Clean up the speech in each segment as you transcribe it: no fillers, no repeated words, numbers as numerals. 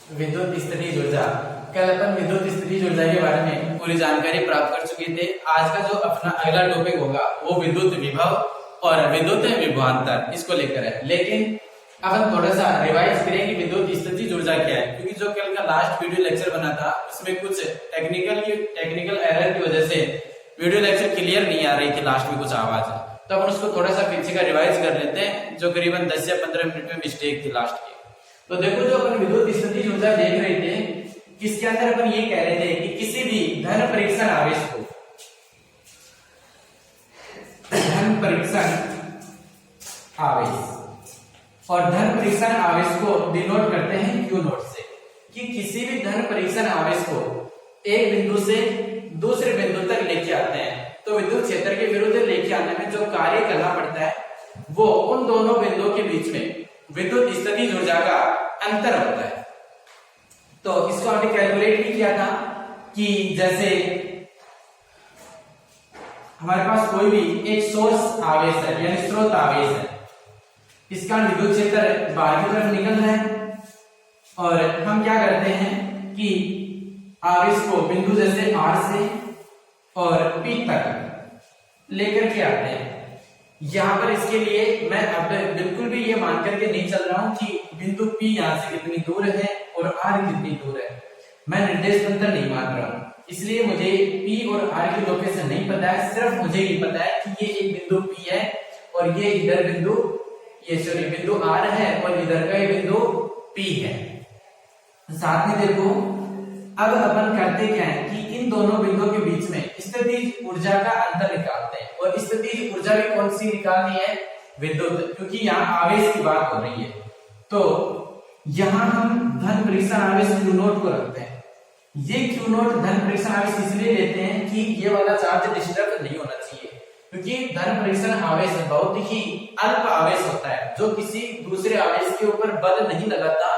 विद्युत स्थितिज ऊर्जा। कल अपन विद्युत स्थितिज ऊर्जा के बारे में पूरी जानकारी प्राप्त कर चुके थे। आज का जो अपना अगला टॉपिक होगा वो विद्युत विभव और विद्युत विभवांतर इसको लेकर है। लेकिन अब हम थोड़ा सा रिवाइज करें कि विद्युत स्थितिज ऊर्जा क्या है, क्योंकि जो कल का लास्ट वीडियो लेक्चर बना था उसमें कुछ टेक्निकल एरर की वजह से वीडियो लेक्चर क्लियर नहीं आ रही थी, लास्ट में कुछ आवाज है, तो अपन उसको थोड़ा सा पीछे का रिवाइज कर लेते हैं, जो करीबन 10 या 15 मिनट में मिस्टेक थी लास्ट की। तो देखो, जो अपन विद्युत स्थितिज ऊर्जा देख रहे थे, किसके अंदर अपन ये कह रहे थे कि किसी भी धन परीक्षण आवेश को धन परीक्षण आवेश और धन परीक्षण आवेश को डिनोट करते हैं क्यू नोट से, कि किसी भी धन परीक्षण आवेश को एक बिंदु से दूसरे बिंदु तक लेके आते हैं तो विद्युत क्षेत्र के विरुद्ध लेके आने में जो कार्य करना पड़ता है वो उन दोनों बिंदुओं के बीच में विद्युत स्थितिज ऊर्जा का अंतर होता है। तो इसको हमने कैलकुलेट भी किया था कि जैसे हमारे पास कोई भी एक सोर्स आवेश है यानी स्रोत आवेश है, इसका विद्युत क्षेत्र बाहर की तरफ निकल रहा है और हम क्या करते हैं कि आवेश को बिंदु जैसे R से और P तक लेकर के आते हैं। यहाँ पर इसके लिए मैं अब बिल्कुल भी ये मान करके नहीं चल रहा हूं कि बिंदु P यहाँ से कितनी दूर है और R कितनी दूर है, मैं निर्देश तंत्र नहीं मान रहा हूं, इसलिए मुझे P और R की लोकेशन नहीं पता है। सिर्फ मुझे ये पता है कि ये एक बिंदु P है और ये इधर बिंदु बिंदु R है और इधर का ये बिंदु P है। साथ में देखो, अब अपन करते क्या है कि इन दोनों बिंदुओं के बीच में स्थितिज ऊर्जा का अंतर निकालते हैं। और स्थितिज ऊर्जा भी कौन सी निकालनी है? विद्युत, क्योंकि यहाँ आवेश की बात हो रही है। तो यहाँ हम धन परीक्षण आवेश क्यू नोट को रखते हैं। ये क्यू नोट धन परीक्षण आवेश इसलिए लेते हैं कि ये वाला चार्ज डिस्टर्ब नहीं होना चाहिए, क्योंकि धन परीक्षण आवेश बहुत ही अल्प आवेश होता है जो किसी दूसरे आवेश के ऊपर बल नहीं लगाता,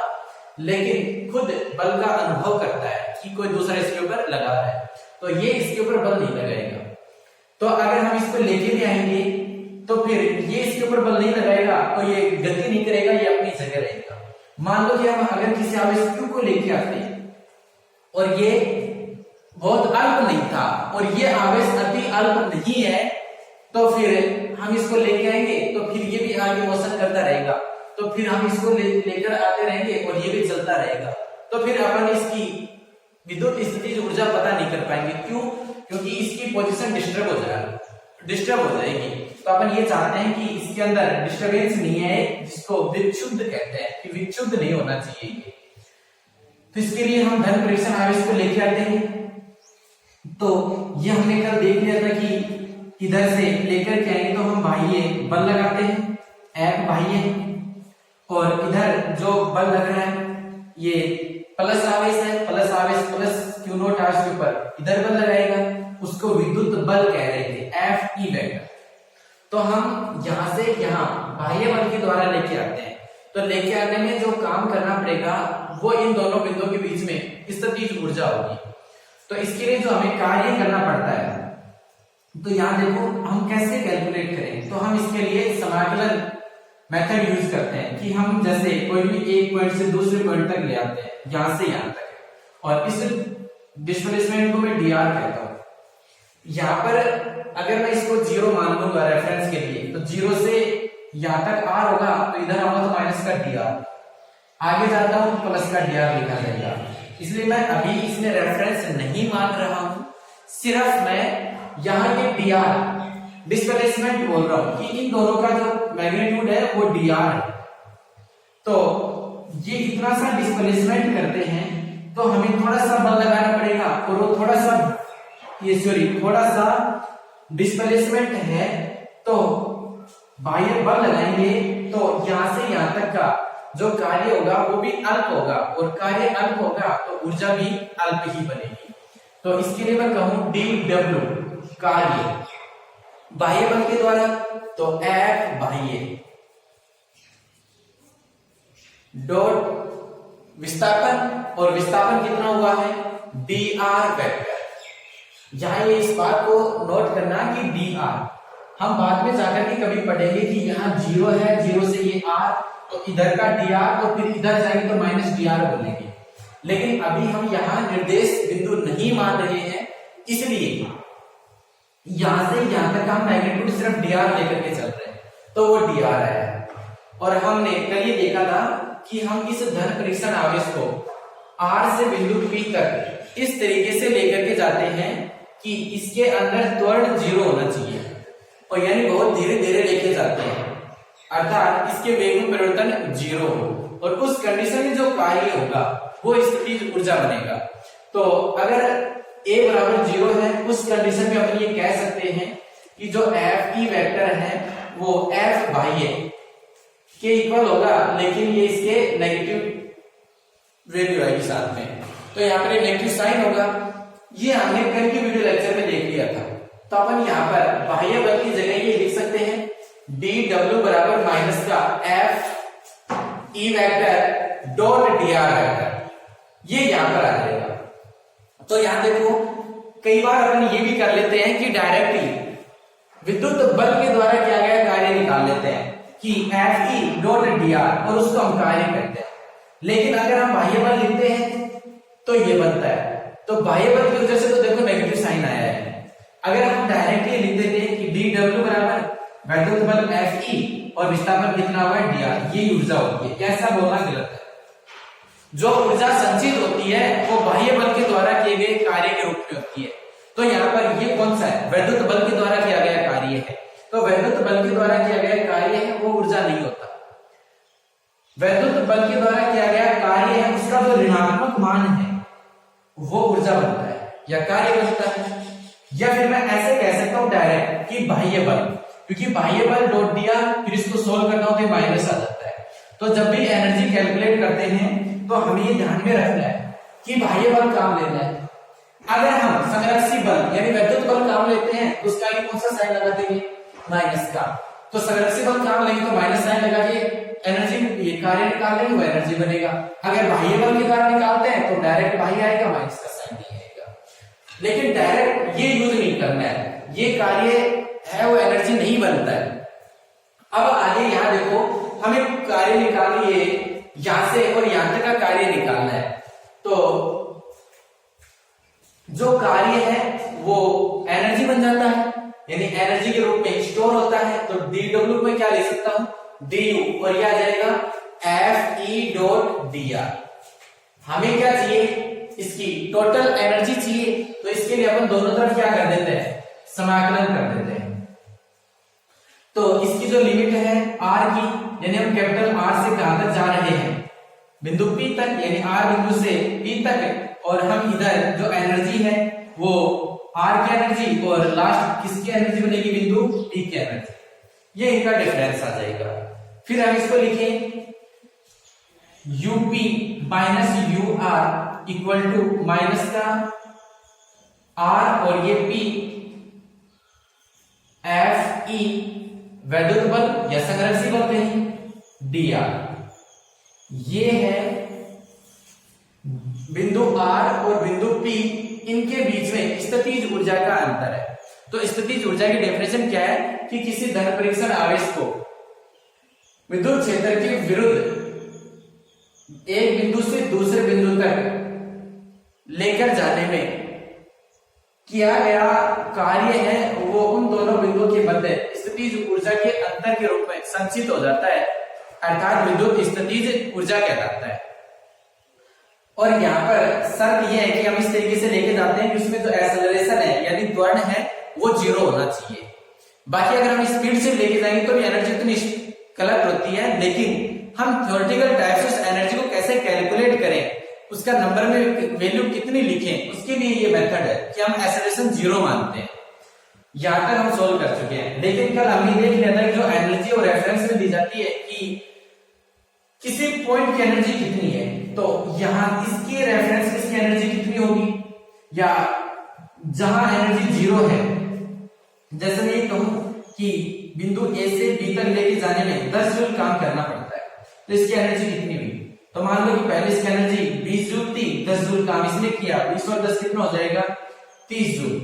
लेकिन खुद बल का अनुभव करता है कि कोई दूसरा इसके ऊपर लगा रहा है, तो ये इसके ऊपर बल नहीं लगाएगा। तो अगर हम इसको लेके भी आएंगे तो फिर ये इसके ऊपर बल नहीं लगाएगा तो ये गति नहीं करेगा, ये अपनी जगह रहेगा। मान लो कि हम अगर किसी आवेश Q को लेके आते हैं और ये बहुत अल्प नहीं था और ये आवेश अति अल्प नहीं है, तो फिर हम इसको लेके आएंगे तो फिर ये भी आगे मोशन करता रहेगा, तो फिर हम इसको लेकर आते रहेंगे और ये भी चलता रहेगा, तो फिर अपन इसकी विद्युत स्थितिज ऊर्जा पता नहीं कर पाएंगे। क्यों? क्योंकि इसकी पोजीशन डिस्टर्ब हो जाएगी। तो अपन ये चाहते हैं कि इसके अंदर डिस्टरबेंस नहीं है, जिसको विक्षुब्ध कहते हैं, कि विक्षुब्ध नहीं होना चाहिए ये। तो इसके लिए हम धन परीक्षण आवेश को लेके आते हैं। तो ये हमने कल देख लिया था कि इधर से लेकर के आएंगे तो हम बाह्य बल लगाते हैं, F बाह्य, और इधर जो बल लग रहा है ये प्लस आवेश है, प्लस आवेश प्लस क्यू नोट आवेश के ऊपर इधर बल लगाएगा, उसको विद्युत बल कह रहे थे, F ई वेक्टर। तो हम यहां से यहां बाह्य बल के द्वारा लेके आते हैं, तो लेके आने में जो काम करना पड़ेगा वो इन दोनों बिंदुओं के बीच में स्थितिज ऊर्जा होगी। तो इसके लिए जो हमें कार्य करना पड़ता है, तो यहाँ देखो हम कैसे कैलकुलेट करें, तो हम इसके लिए समाकलन मेथड यूज करते हैं कि हम जैसे कोई भी एक पॉइंट से दूसरे पॉइंट तक ले आते हैं, यहां से यहां तक, और इस डिस्प्लेसमेंट को मैं dr कहता हूं। यहां पर अगर मैं इसको 0 मान लूंगा रेफरेंस के लिए, तो 0 से यहां तक r होगा, तो इधर आऊंगा तो माइनस का dr, आगे जाता हूं तो प्लस का dr लिखा जाएगा। इसलिए मैं अभी इसमें रेफरेंस नहीं मान रहा हूं, सिर्फ मैं यहाँ के dr डिस्प्लेसमेंट बोल रहा हूं कि इन दोनों का जो मैग्नीट्यूड है वो dr है। तो ये इतना सा डिस्प्लेसमेंट करते हैं तो हमें थोड़ा सा बल लगाना पड़ेगा, और वो थोड़ा सा डिस्प्लेसमेंट है तो बाह्य बल लगाएंगे, तो यहां से यहां तक का जो कार्य होगा वो भी अल्प होगा, और कार्य अल्प होगा तो ऊर्जा भी अल्प ही बनेगी। तो इसके लिए मैं कहूं dw कार्य बाह्य बल के द्वारा, तो F बाह्य डॉट विस्थापन, और विस्थापन कितना हुआ है dr वेक्टर। यहां ये इस बात को नोट करना कि dr हम बाद में जाकर के कभी पढ़ेंगे कि यहाँ 0 है, 0 से ये r, तो इधर का dr, तो फिर इधर जाएंगे तो माइनस dr बोलेंगे। लेकिन अभी हम यहाँ निर्देश बिंदु नहीं मान रहे हैं, इसलिए यहां से यहां तक हम मैग्नीट्यूड सिर्फ dr लेकर के चल रहे हैं, तो वो dr है। और हमने कल ये देखा था कि हम इस धन परीक्षण आवेश को r से बिंदु P तक इस तरीके से लेकर के जाते हैं कि इसके अंदर त्वरण 0 होना चाहिए, और यानी बहुत धीरे धीरे लेके जाते हैं, अर्थात इसके वेग में परिवर्तन 0 हो, और उस कंडीशन में जो कार्य होगा वो स्थितिज ऊर्जा बनेगा। तो अगर a बराबर 0 है, उस कंडीशन में अपन ये कह सकते हैं कि जो F E वेक्टर है वो F बाह्य के इक्वल होगा, लेकिन ये इसके नेगेटिव वैल्यू आएगी साथ में, तो यहाँ पर नेगेटिव साइन होगा। ये हमने कल की वीडियो लेक्चर में देख लिया था। तो अपन यहाँ पर बाह्य बल की जगह ये लिख सकते हैं dw बराबर माइनस का F E vector dot dr vector, ये यहां पर आ जाएगा। तो यहां देखो, कई बार अपन ये भी कर लेते हैं कि डायरेक्टली विद्युत बल के द्वारा किया गया कार्य निकाल लेते हैं कि Fe डॉट dr, और उसको हम कार्य करते हैं। लेकिन अगर हम बाह्य बल लिखते हैं तो ये बनता है, तो बाह्य बल की वजह से तो देखो नेगेटिव साइन आया है। अगर हम डायरेक्टली लिख देते हैं कि dw बराबर वैद्युत बल Fe और विस्थापन कितना हुआ है dr, ये ऊर्जा होती है, ऐसा बोलना गलत है। जो ऊर्जा संचित होती है वो बाह्य बल के द्वारा किए गए कार्य के रूप में होती है। तो यहाँ पर ये कौन सा है, वैद्युत बल के द्वारा किया गया कार्य है। तो वैद्युत बल के द्वारा किया गया कार्य है वो ऊर्जा नहीं होता, वैद्युत बल के द्वारा किया गया कार्य है उसका जो ऋणात्मक मान है वो ऊर्जा बनता है या कार्य बनता है। या फिर मैं ऐसे कह सकता हूं डायरेक्ट कि बाह्य बल, क्योंकि बाह्य बल डॉट दिया फिर इसको सोल्व करना होता है माइनस आ जाता है। तो जब भी एनर्जी कैलकुलेट करते हैं तो हमें ये ध्यान में रखना है कि बाह्य बल काम लेना है। अगर हम संरक्षी बल यानी वैद्युत बल काम लेते हैं तो उसका कौन सा साइन लगा देंगे, माइनस का। तो संरक्षी बल काम लेंगे तो माइनस साइन लगा के एनर्जी ये कार्य निकाल लेंगे, वो एनर्जी बनेगा। अगर बाह्य बल के द्वारा निकालते हैं तो डायरेक्ट बाह्य आएगा, माइनस का साइन नहीं आएगा। लेकिन डायरेक्ट ये यूज नहीं करना है, ये कार्य है वो एनर्जी नहीं बनता है। अब आगे यहाँ देखो, हमें कार्य निकालिए यहां से और यहां तक का कार्य निकालना है। तो जो कार्य है वो एनर्जी बन जाता है, यानी एनर्जी के रूप में स्टोर होता है। तो dw में क्या ले सकता हूं, du, और यह आ जाएगा Fe डॉट dr। हमें क्या चाहिए, इसकी टोटल एनर्जी चाहिए, तो इसके लिए अपन दोनों तरफ क्या कर देते हैं, समाकलन कर देते हैं। तो इसकी जो लिमिट है r की, यानी हम कैपिटल R से कहां तक जा रहे हैं, बिंदु P तक, यानी R बिंदु से P तक, और हम इधर जो एनर्जी है वो R की एनर्जी और लास्ट किसकी एनर्जी बनेगी, बिंदु P की एनर्जी, ये इनका डिफरेंस आ जाएगा। फिर हम इसको लिखें UP minus UR equal to minus का R और ये P Fe वैद्युत बल या संरक्षी बल कहें dr, ये है बिंदु R और बिंदु P, इनके बीच में स्थितिज ऊर्जा का अंतर है। तो स्थितिज ऊर्जा की डेफिनेशन क्या है कि किसी धन परीक्षण आवेश को विद्युत क्षेत्र के विरुद्ध एक बिंदु से दूसरे बिंदु तक लेकर जाने में किया गया कार्य है वो उन दोनों बिंदुओं के मध्य स्थितिज ऊर्जा के अंतर के रूप में संचित हो जाता है, अर्थात विद्युत स्थितिज ऊर्जा कहलाता है। और यहाँ पर शर्त यह है कि हम इस तरीके से लेके जाते हैं कि उसमें जो एक्सेलरेशन है यानी त्वरण है वो 0 होना चाहिए। बाकी अगर हम स्पीड से लेके जाएंगे तो भी एनर्जी इतनी कलेक्ट होती है, लेकिन हम थ्योरेटिकल टाइप से उस एनर्जी को कैसे कैलकुलेट करें, उसका नंबर में वैल्यू कितनी लिखें, उसके लिए ये मेथड है कि हम एक्सेलरेशन 0 मानते हैं। यहां तक हम सोल्व कर चुके हैं। लेकिन कल हमने देख लिया था कि जो एनर्जी और रेफरेंस में दी जाती है कि किसी पॉइंट की एनर्जी कितनी है, तो यहां इसके रेफरेंस में इसकी एनर्जी कितनी होगी, या जहां एनर्जी 0 है, जैसे मैं ये कहूं कि बिंदु ए से बी तक लेके जाने में 10 जूल काम करना पड़ता है, तो इसकी एनर्जी कितनी हुई। तो मान लो कि पहले इसकी एनर्जी 20 जूल थी, 10 जूल काम इसने किया, 20 और 10 कितना हो जाएगा 30 जूल।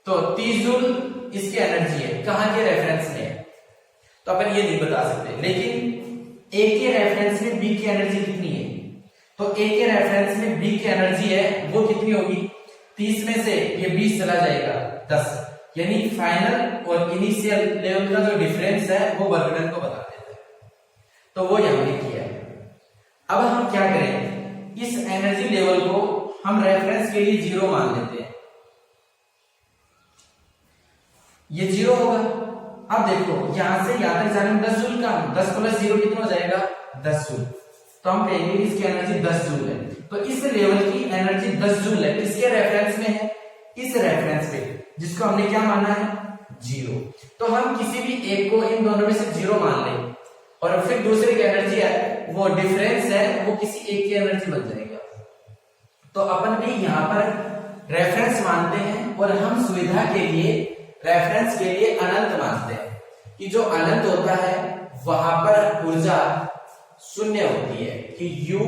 तो 30 जूल इसकी एनर्जी है, कहां के रेफरेंस में है, तो अपन ये नहीं बता सकते। लेकिन ए के रेफरेंस में बी की एनर्जी कितनी है, तो ए के रेफरेंस में बी की एनर्जी है वो कितनी होगी, 30 में से ये 20 चला जाएगा 10, यानी फाइनल और इनिशियल लेवल का जो डिफरेंस है वो वर्क डन को बता देता है। तो वो हमने किया है। अब हम क्या करें, इस एनर्जी लेवल को हम रेफरेंस के लिए 0 मान लेते हैं, ये 0 होगा। अब देखो यहां से यहां तक जाने में 10 जूल का, 10 प्लस 0 कितना हो जाएगा 10 जूल। तो हम कहेंगे इसकी एनर्जी 10 जूल है। तो इस लेवल की एनर्जी 10 जूल है, किसके रेफरेंस में है, इस रेफरेंस पे, जिसको हमने क्या माना है 0। तो हम किसी भी एक को इन दोनों में से 0 मान लें और फिर दूसरे की एनर्जी है वो डिफरेंस है वो किसी एक की एनर्जी बन जाएगा। तो अपन भी यहाँ पर रेफरेंस मानते हैं और हम सुविधा के लिए रेफरेंस के लिए अनंत मानते हैं कि जो अनंत होता है वहां पर ऊर्जा शून्य होती है, कि U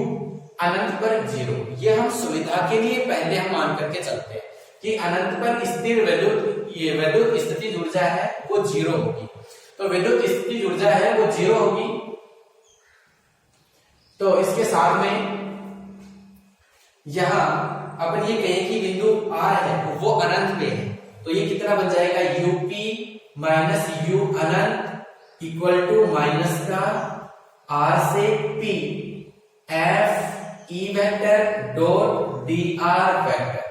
अनंत पर 0। ये हम सुविधा के लिए पहले हम मान करके चलते हैं कि अनंत पर स्थिर विद्युत स्थितिज ऊर्जा है वो 0 होगी। तो विद्युत स्थितिज ऊर्जा है वो 0 होगी। तो इसके साथ में यहां अपन ये कहें कि बिंदु R है वो अनंत पे है, तो ये कितना बन जाएगा UP माइनस U अनंत इक्वल टू माइनस का R से P F E vector dot dr vector.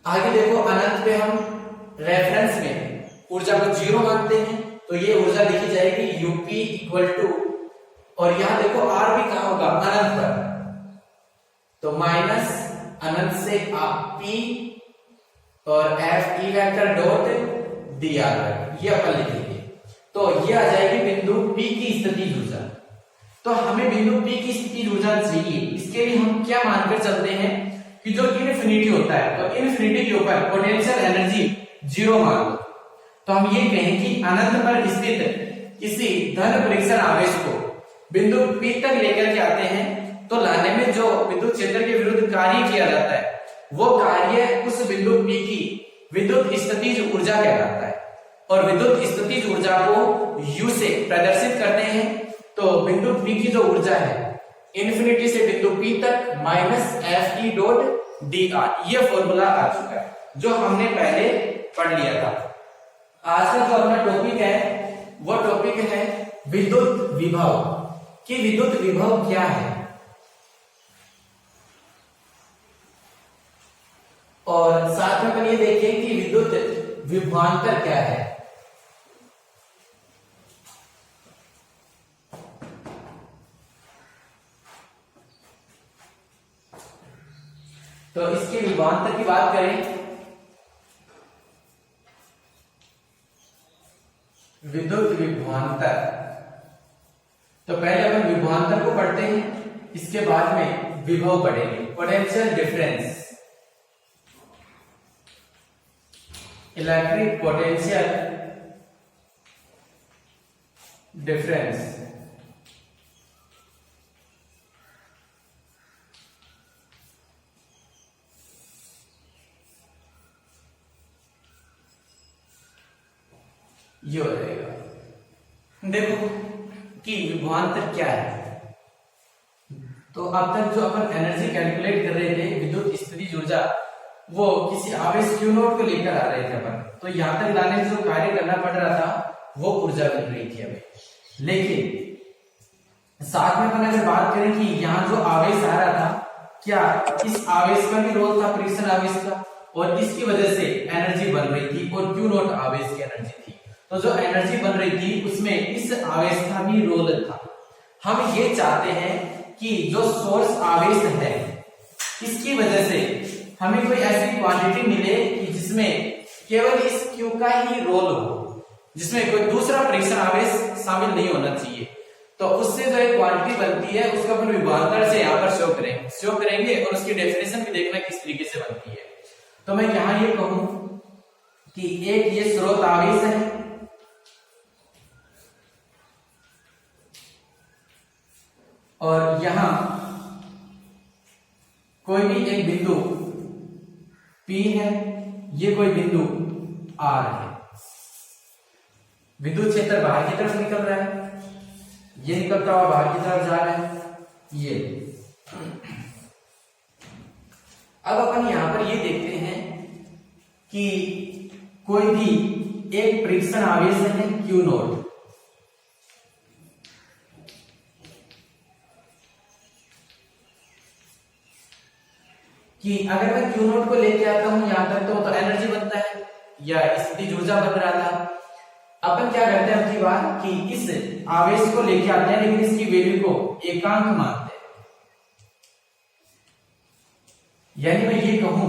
आगे देखो अनंत पे हम रेफरेंस में ऊर्जा को 0 मानते हैं, तो ये ऊर्जा लिखी जाएगी UP इक्वल टू, और यहां देखो R भी कहां होगा अनंत पर, तो माइनस अनंत से P और F E vector dot dr vector, ये अपन लिखेंगे। तो ये आ जाएगी बिंदु P की स्थितिज ऊर्जा। तो हमें बिंदु P की स्थितिज ऊर्जा चाहिए, इसके लिए हम क्या मानकर चलते हैं कि जो इनफिनिटी होता है, तो इनफिनिटी के ऊपर पोटेंशियल एनर्जी 0 मान लो। तो हम ये कहें कि अनंत पर स्थित किसी धन परीक्षण आवेश को बिंदु P तक लेकर के आते हैं, तो लाने में जो विद्युत क्षेत्र के विरुद्ध कार्य किया जाता है वो कार्य उस बिंदु P की विद्युत स्थितिज ऊर्जा कहलाता है, और विद्युत स्थितिज ऊर्जा को U से प्रदर्शित करते हैं। तो बिंदु P की जो ऊर्जा है इन्फिनिटी से बिंदु P तक माइनस Fe डॉट dr, ये फॉर्मूला आ चुका है जो हमने पहले पढ़ लिया था। आज का जो अपना टॉपिक है वो टॉपिक है विद्युत विभव, कि विद्युत विभव क्या है और साथ में अपन ये देखें कि विद्युत विभवांतर क्या है। तो इसके विभवांतर की बात करें, विद्युत विभवांतर, तो पहले अपन विभवांतर को पढ़ते हैं, इसके बाद में विभव पढ़ेंगे। Potential difference, electric potential difference, ये हो जाएगा। देखो कि विभवांतर क्या है, तो अब तक जो अपन एनर्जी कैलकुलेट कर रहे थे विद्युत स्थितिज ऊर्जा, वो किसी आवेश Q नोट को लेकर आ रहे थे अपन, तो यहां तक लाने में जो कार्य करना पड़ रहा था वो ऊर्जा बन रही थी हमें। लेकिन साथ में अपन अगर बात करें कि यहाँ जो आवेश आ रहा था, क्या इस आवेश का भी रोल था परीक्षण आवेश का, और इसकी वजह से एनर्जी बन रही थी और Q नोट आवेश की एनर्जी थी। तो जो एनर्जी बन रही थी उसमें इस आवेश का भी रोल था। हम ये चाहते हैं कि जो सोर्स आवेश है इसकी वजह से हमें कोई ऐसी क्वांटिटी मिले कि जिसमें केवल इस Q का ही रोल हो, जिसमें कोई दूसरा परीक्षण आवेश शामिल नहीं होना चाहिए। तो उससे जो एक क्वांटिटी बनती है उसका अपन विभवांतर से यहाँ पर शो करेंगे और उसकी डेफिनेशन भी देखना किस तरीके से बनती है। तो मैं यहाँ ये कहूं कि एक ये स्रोत आवेश है, और यहां कोई भी एक बिंदु P है, ये कोई बिंदु R है। विद्युत क्षेत्र बाहर की तरफ निकल रहा है, ये निकलता हुआ बाहर की तरफ जा रहा है, ये। अब अपन यहां पर ये देखते हैं कि कोई भी एक परीक्षण आवेश है Q नोट, कि अगर मैं Q नोट को लेके आता हूं यहां तक तो एनर्जी बनता है या स्थितिज ऊर्जा बन रहा था। अपन क्या करते हैं की बात कि इस आवेश को लेके आते हैं लेकिन इसकी वैल्यू को एकांक मानते हैं। यानी मैं ये कहूं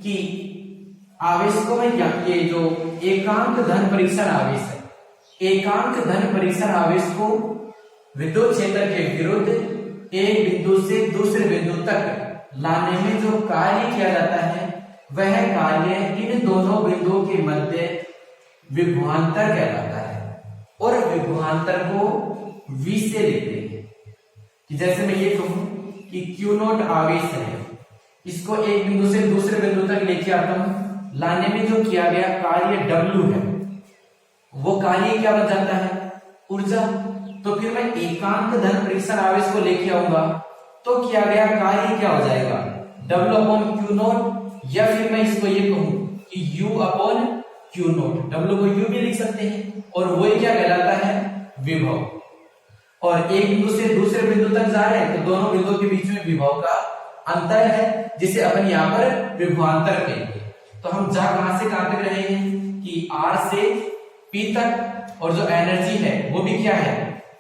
कि आवेश को मैं ये जो एकांक धन परीक्षण आवेश है, एकांक धन परीक्षण आवेश को विद्युत क्षेत्र के विरुद्ध एक बिंदु से दूसरे बिंदु तक लाने में जो कार्य किया जाता है वह कार्य इन दोनों बिंदुओं के मध्य विभवांतर कहलाता है और विभवांतर को V से लेते हैं। कि जैसे मैं ये कहूं कि Q नोट आवेश है, इसको एक बिंदु से दूसरे बिंदु तक लेके आता हूं, लाने में जो किया गया कार्य W है, वो कार्य क्या बन जाता है? ऊर्जा। तो फिर मैं एकांक धन परीक्षण आवेश को लेके आऊंगा तो किया गया कार्य क्या हो जाएगा? W अपॉन Q नोट, या फिर मैं इसको ये कहूं कि U upon Q note. W को U भी लिख सकते हैं और वही क्या कहलाता है? विभव। और एक बिंदु से दूसरे बिंदु तक जा रहे हैं तो दोनों बिंदुओं के बीच में विभव का अंतर है जिसे अपन यहाँ पर विभवांतर कहेंगे। तो हम जा कहां से कहां तक रहे हैं कि R से P तक, और जो एनर्जी है वो भी क्या है?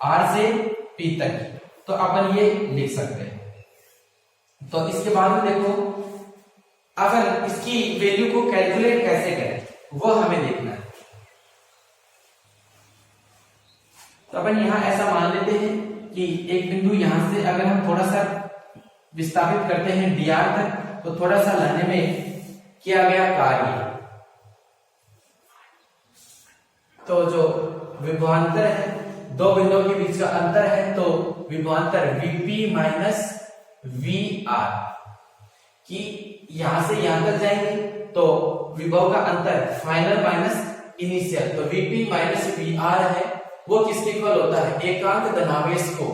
R से P तक। तो अपन ये लिख सकते हैं। तो इसके बाद में देखो अगर इसकी वैल्यू को कैलकुलेट कैसे करें वो हमें देखना है। तो अपन यहां ऐसा मान लेते हैं कि एक बिंदु यहां से अगर हम थोड़ा सा विस्थापित करते हैं dr तक तो थोड़ा सा लाने में किया गया कार्य, तो जो विभवांतर है दो बिंदुओं के बीच का अंतर है तो विभवांतर Vp माइनस VR, कि यहां से यहां तक जाएंगे तो विभव का अंतर फाइनल माइनस इनिशियल, तो Vp माइनस VR है वो किसके इक्वल होता है? एकांक धनावेश को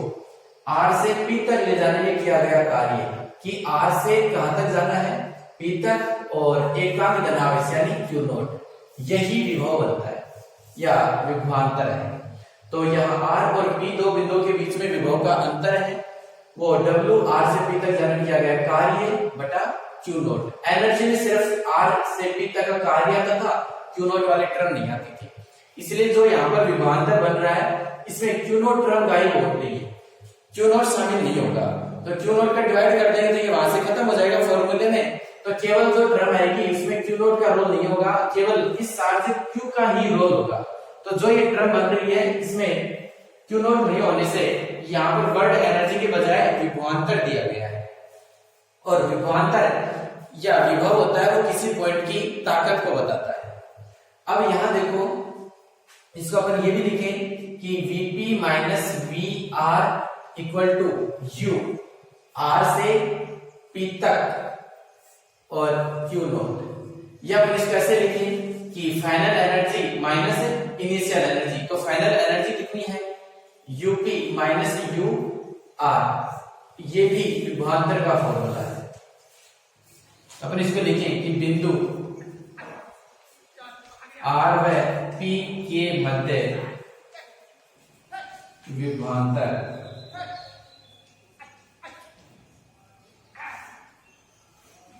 R से P तक ले जाने में किया गया कार्य, कि R से कहां तक जाना है? P तक, और एकांक धनावेश यानी Q नोट, यही विभव बनता है या विभवांतर है। तो यहाँ R और P दो बिंदुओं के बीच में विभव का अंतर है, वो W R से P तक जाने में किया गया कार्य बटा Q नोट। एनर्जी में सिर्फ R से P तक का कार्य आता था, Q नोट वाली टर्म नहीं आती थी, इसलिए जो यहाँ पर विभवांतर बन रहा है इसमें Q नोट टर्म गायब हो गई है, Q नोट शामिल नहीं होगा। तो Q नोट का डिवाइड कर देंगे तो ये वहां से खत्म हो जाएगा फॉर्मूले में, तो केवल जो टर्म आएगी इसमें Q नोट का रोल नहीं होगा, केवल इस चार्ज Q का ही रोल होगा। तो जो ये टर्म बन रही है इसमें Q नोट नहीं होने से यहाँ पर वर्ड एनर्जी के बजाय विभवांतर दिया गया है, और विभवांतर या विभव होता है वो किसी पॉइंट की ताकत को बताता है। अब यहाँ देखो इसको अपन ये भी लिखें कि Vp minus VR equal to U, R से P तक और Q नोट। या अपन इसको ऐसे लिखें कि final energy minus initial energy, तो फाइनल एनर्जी कितनी है? UP माइनस UR, ये भी विभवांतर का फॉर्मूला है। अपन इसको लिखें कि बिंदु R व P के मध्य विभवांतर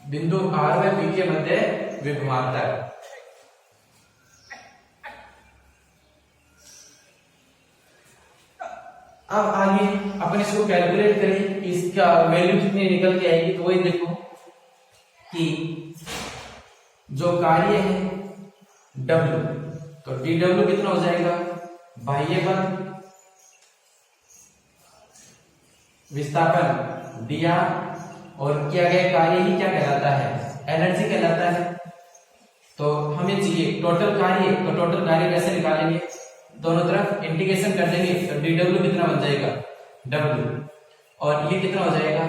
बिंदु R व P के मध्य विभवांतर। अब आगे अपन इसको कैलकुलेट करें कि इसका वैल्यू कितनी निकल के आएगी। तो वही देखो कि जो कार्य है W, तो dW कितना हो जाएगा? बाह्य बल विस्थापन dr, और किया गया कार्य ही क्या कहलाता है? एनर्जी कहलाता है। तो हमें चाहिए टोटल कार्य, तो टोटल कार्य कैसे निकालेंगे? दोनों तरफ इंटीग्रेशन कर देंगे तो dW कितना बन जाएगा? W, और ये कितना हो जाएगा?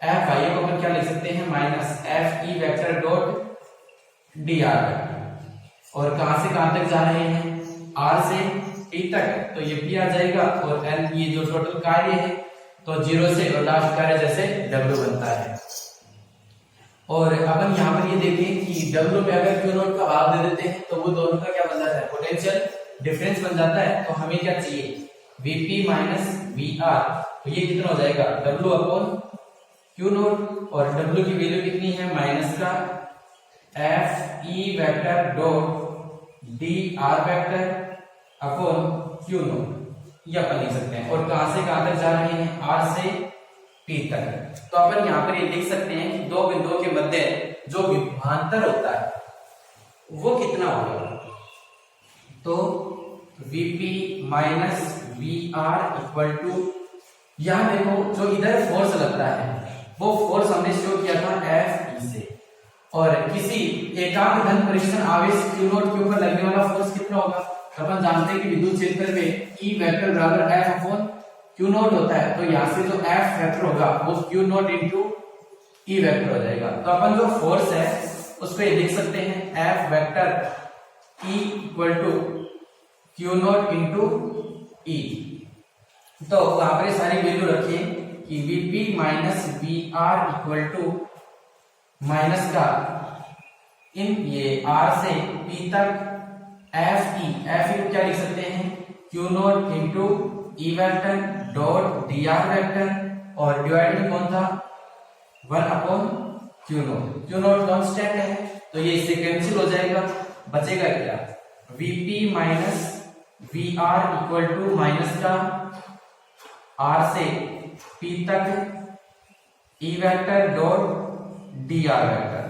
F I को अपन क्या लिख सकते हैं? Minus FE vector dot dr, और कहां से कहां तक जा रहे हैं? R से P तक, तो ये P आ जाएगा, और L ये जो टोटल कार्य है तो 0 से और लास्ट कार्य जैसे W बनता है। और अपन यहाँ पर ये देखें कि W पे अगर Q नॉट का भाव दे देते हैं तो वो दोनों का क्या बन जाता है, पोटेंशियल डिफरेंस बन जाता है। तो हमें क्या चाहिए, Vp माइनस VR, तो ये कितना हो जाएगा W अपॉन Q नॉट, और W की वैल्यू कितनी है, माइनस का F E vector dot dr vector upon Q not, ये अपन लिख सकते हैं। और कहां से कहां तक जा रहे हैं, R से P तक। तो अपन यहाँ पर ये लिख सकते हैं कि दो बिंदुओं के मध्य जो विभवांतर होता है वो कितना होगा, तो Vp minus VR equal to, यहाँ देखो जो इधर फोर्स लगता है वो फोर्स हमने शो किया था Fe से, और किसी एकांक धन परीक्षण आवेश Q नॉट के ऊपर लगने वाला फोर्स कितना होगा, अपन जानते हैं कि विद्युत क्षेत्र में E वेक्टर बराबर F अपॉन Q नॉट होता है। तो यहाँ से जो F वेक्टर होगा वो Q not into E vector हो जाएगा। तो अपन जो फोर्स है उस पे लिख सकते हैं F vector E equal to Q not into E। तो वहां पर सारी वैल्यू रखिए कि Vp minus VR equal to minus का इन ये R से P तक Fe को क्या लिख सकते हैं, Q not into E vector dot dr vector, और डिवाइड में कौन था, 1 upon Q not. Q not constant है तो ये इससे कैंसिल हो जाएगा, बचेगा क्या, Vp minus VR equal to minus का R से P तक E vector dot dr vector,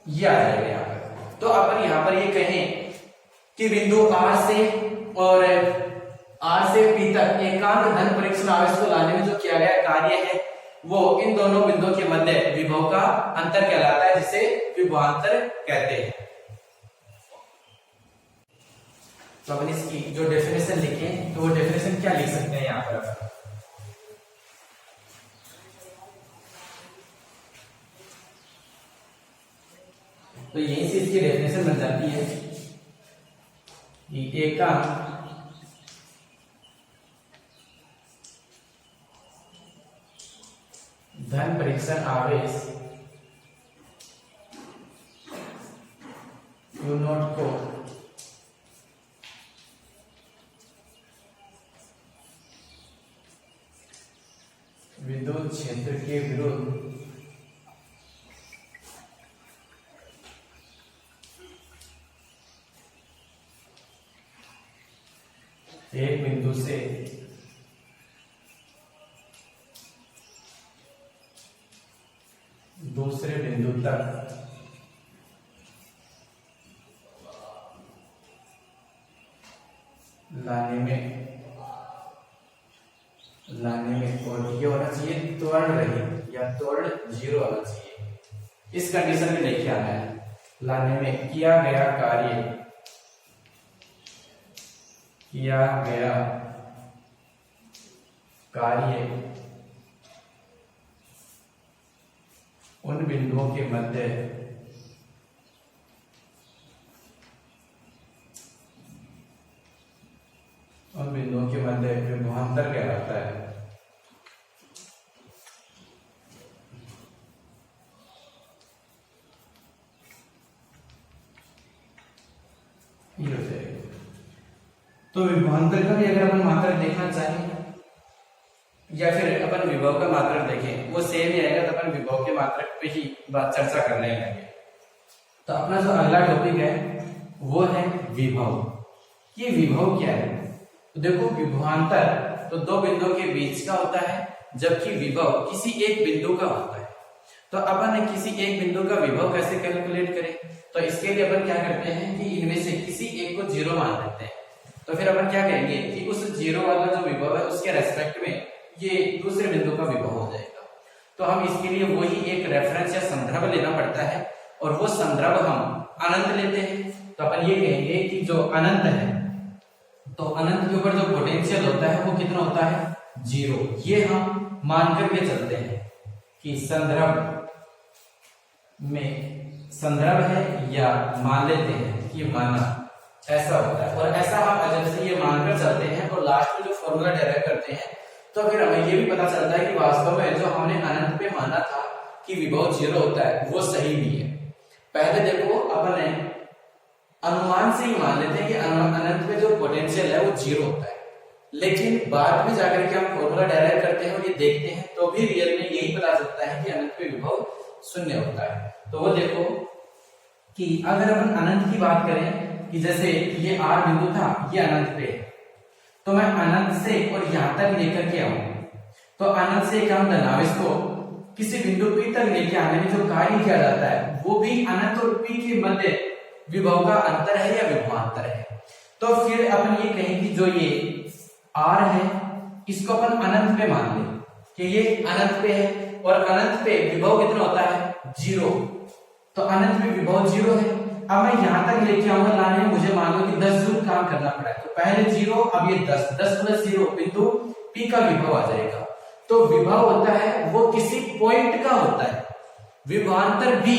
ये आ जाएगा यहाँ पर। तो अपन यहाँ पर ये कहें कि बिंदु R से और R से P तक एकांक धन परीक्षण आवेश को लाने में जो किया गया कार्य है वो इन दोनों बिंदुओं के मध्य विभव का अंतर कहलाता है, जिसे विभवांतर कहते हैं। तो अपन इसकी जो डेफिनेशन लिखें तो वो डेफिनेशन क्या लिख सकते हैं यहाँ पर, तो यहीं से इसकी डेफिनेशन बन जाती है कि एकांक धन परीक्षण आवेश Q नॉट को विद्युत क्षेत्र के विरुद्ध एक बिंदु से दूसरे बिंदु तक लाने में और ये होना चाहिए त्वरण रहित या त्वरण 0 होना चाहिए। इस कंडीशन में लेके आना है, लाने में किया गया कार्य उन बिंदुओं के मध्य विभवांतर कहलाता है। तो विभवांतर का भी अगर अपन मात्रक देखना चाहें या फिर अपन विभव का मात्रक देखें, वो सेम ही आएगा, तो अपन विभव के मात्रक पे ही बात चर्चा करने लगे। तो अपना जो अगला टॉपिक है वो है विभव। ये विभव क्या है, तो देखो विभवांतर तो दो बिंदुओं के बीच का होता है, जबकि विभव किसी एक बिंदु का होता है। तो अपन किसी एक बिंदु का विभव कैसे कैलकुलेट करें, तो इसके लिए अपन क्या करते हैं कि इनमें से किसी एक को 0 मान लेते हैं। तो फिर अपन क्या करेंगे कि उस 0 वाला जो विभव है उसके रेस्पेक्ट में ये दूसरे बिंदु का विभव हो जाएगा। तो हम इसके लिए वही एक रेफरेंस या संदर्भ लेना पड़ता है, और वो संदर्भ हम अनंत लेते हैं। तो अपन ये कहेंगे कि जो अनंत है, तो अनंत के ऊपर जो पोटेंशियल होता है वो कितना होता है, 0। ये हम मान करके चलते हैं कि संदर्भ में संदर्भ है, या मान लेते हैं कि माना ऐसा होता है। और ऐसा हम जब से ये मानकर चलते हैं और लास्ट में जो फॉर्मूला डेराइव करते हैं तो फिर हमें ये भी पता चलता है कि वास्तव में जो हमने अनंत पे माना था कि विभव 0 होता है वो सही भी है। पहले देखो अपने अनुमान से ही मान लेते हैं कि अनंत में जो पोटेंशियल है वो 0 होता है, लेकिन बाद में जाकर के हम फॉर्मूला डेराइव करते हैं और ये देखते हैं तो भी रियल में यही पता चलता है कि अनंत पे विभव 0 होता है। तो वो देखो कि अगर अपन अनंत की बात करें कि जैसे ये R बिंदु था, ये अनंत पे है, तो मैं अनंत से और यहां तक लेकर के आऊं तो अनंत से एक हम धनावेश को किसी बिंदु P तक लेके आने में जो कार्य किया जाता है वो भी अनंत और P के मध्य विभव का अंतर है या विभवांतर है। तो फिर अपन ये कहें कि जो ये R है इसको अपन अनंत पे मान लें कि ये अनंत पे है और अनंत पे विभव कितना होता है 0, तो अनंत में विभव 0 है। अब मैं यहां तक लेके आऊंगा लाने में मुझे मान लो कि 10 जूल काम करना पड़ा है, तो पहले 0 अब ये 10 प्लस 0 बिंदु P का विभव आ जाएगा। तो विभव होता है वो किसी पॉइंट का होता है, विभवांतर भी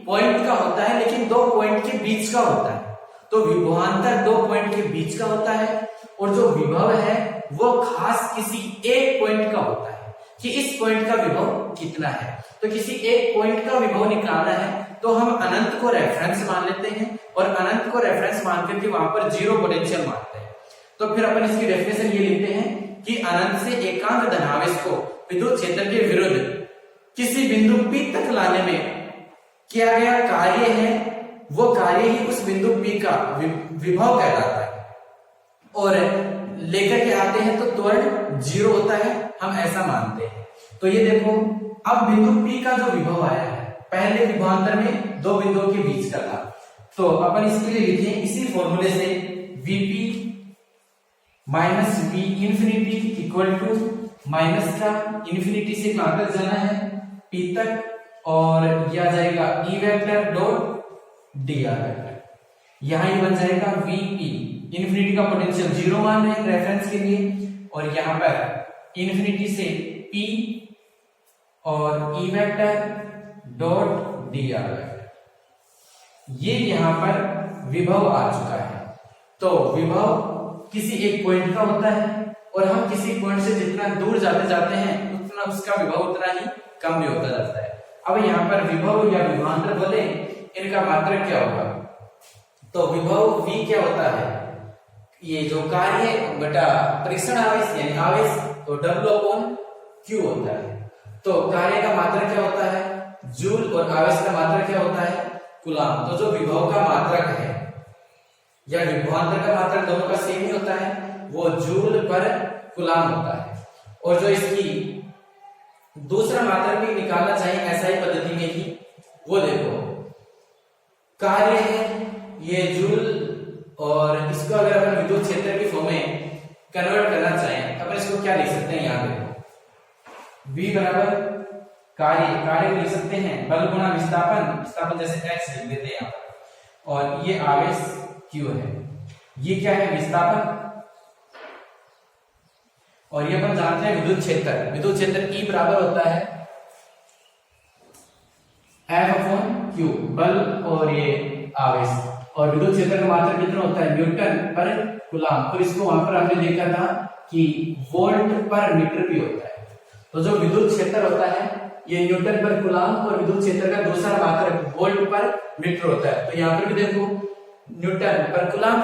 पॉइंट का होता है लेकिन दो पॉइंट के बीच का होता है। तो विभवांतर दो पॉइंट के बीच का होता है और जो विभव है वो खास किसी एक पॉइंट का होता है कि इस पॉइंट का विभव कितना है। तो किसी एक पॉइंट का विभव निकालना है तो हम अनंत को रेफरेंस मान लेते हैं और अनंत को रेफरेंस मान करके वहां पर 0 पोटेंशियल मानते हैं। तो फिर अपन इसकी डेफिनेशन ये लिखते हैं कि अनंत से एकांक धनावेश को विद्युत क्षेत्र के विरुद्ध किसी बिंदु P तक लाने में किया गया कार्य है वो कार्य ही उस बिंदु P का विभव कहलाता है। और लेकर के आते हैं तो त्वरण 0 होता है, हम ऐसा मानते हैं। तो ये देखो अब बिंदु P का जो विभव आया है पहले विभवांतर में दो बिंदुओं के बीच का था, तो अपन इसके लिए लिखें इसी फॉर्मूले से Vp minus V infinity equal to minus का इंफिनिटी से कहां तक जाना है P तक और यह आ जाएगा E vector dot dr vector. यहां ये बन जाएगा Vp इंफिनिटी का पोटेंशियल 0 मान रहे हैं रेफरेंस के लिए और यहां पर इंफिनिटी से P और E vector dot dr vector, ये यहां पर विभव आ चुका है। तो विभव किसी एक पॉइंट का होता है और हम किसी पॉइंट से जितना दूर जाते हैं उतना उसका विभव उतना ही कम भी होता जाता है। अब यहाँ पर विभव या विभवांतर बोले इनका मात्रक क्या होगा, तो विभव V क्या होता है, ये जो कार्य बटा परीक्षण आवेश यानी आवेश, तो W/Q होता है। तो कार्य का मात्रक क्या होता है जूल और आवेश का मात्रक क्या होता है कूलाम। तो जो विभव का मात्रक है या विभवांतर का मात्रक दोनों का सेम ही होता है, वो जूल पर कूलाम होता है। और जो इसकी दूसरा मात्रक भी निकालना चाहिए ऐसा ही पद्धति में ही, वो देखो कार्य है ये जूल और इसको अगर अपन विद्युत क्षेत्र की फॉर्म में कन्वर्ट करना चाहें अपन इसको क्या लिख सकते हैं, यहाँ देखो V बराबर कार्य लिख सकते हैं बल गुणा विस्थापन जैसे x लिख देते हैं यहाँ पर, और ये आवेश Q है, ये क्या है विस्थापन, और ये अपन जानते हैं विद्युत क्षेत्र E बराबर होता है F/Q बल और ये आवेश, और विद्युत क्षेत्र का मात्रक कितना होता है न्यूटन पर कूलाम। तो इसको वहां पर हमने देखा था कि वोल्ट पर मीटर भी होता है। तो जो विद्युत क्षेत्र होता है ये न्यूटन पर कूलाम और विद्युत क्षेत्र का दूसरा मात्रक वोल्ट पर मीटर होता है। तो यहाँ पर भी देखो न्यूटन पर कूलाम,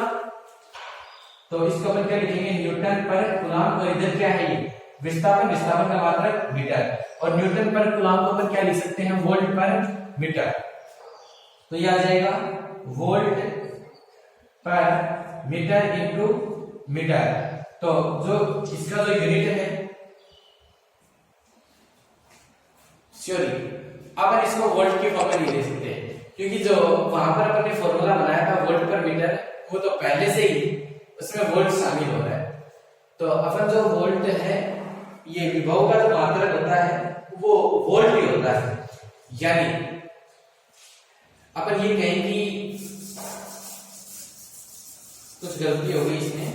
तो इसको अपन क्या लिखेंगे न्यूटन पर कूलाम, और इधर क्या है ये विस्थापन का मात्रक मीटर, और न्यूटन पर कूलाम को अपन क्या लिख सकते हैं वोल्ट पर मीटर। तो ये आ जाएगा वोल्ट पर मीटर इंटू मीटर। तो जो इसका जो यूनिट है सॉरी अपन इसको वोल्ट की फॉर्म में नहीं ले सकते क्योंकि जो वहां पर अपन ने फॉर्मूला बनाया था वोल्ट पर मीटर वो तो पहले से ही उसमें वोल्ट शामिल हो रहा है। तो अपन जो वोल्ट है ये विभव का जो मात्रक होता है वो वोल्ट ही होता है, यानी अपन ये कहें कि कुछ गलती हो गई इसमें,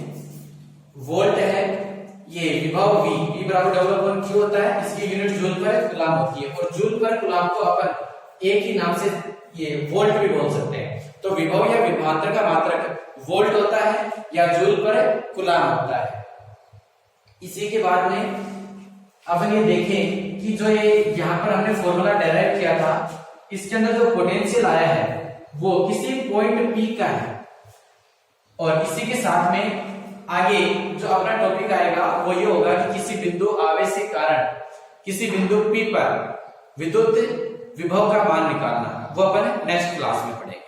वोल्ट है ये विभव V बराबर W/Q होता है, इसकी यूनिट जूल पर कूलाम होती है, और जूल पर कूलाम को अपन एक ही नाम से ये वोल्ट भी बोल सकते हैं। तो तो विभव या विभवांतर का मात्रक वोल्ट होता है या जूल पर कूलाम होता है। इसी के बाद में अपन ये देखें कि जो ये यहाँ पर हमने फॉर्मूला डेराइव किया था, इसके अंदर जो पोटेंशियल आया है वो किसी पॉइंट P का है। और इसी के साथ में आगे जो अपना टॉपिक आएगा वो ये होगा कि किसी बिंदु आवेश के कारण किसी बिंदु P पर विद्युत विभव का मान निकालना, वो अपन नेक्स्ट क्लास में पढ़ेंगे।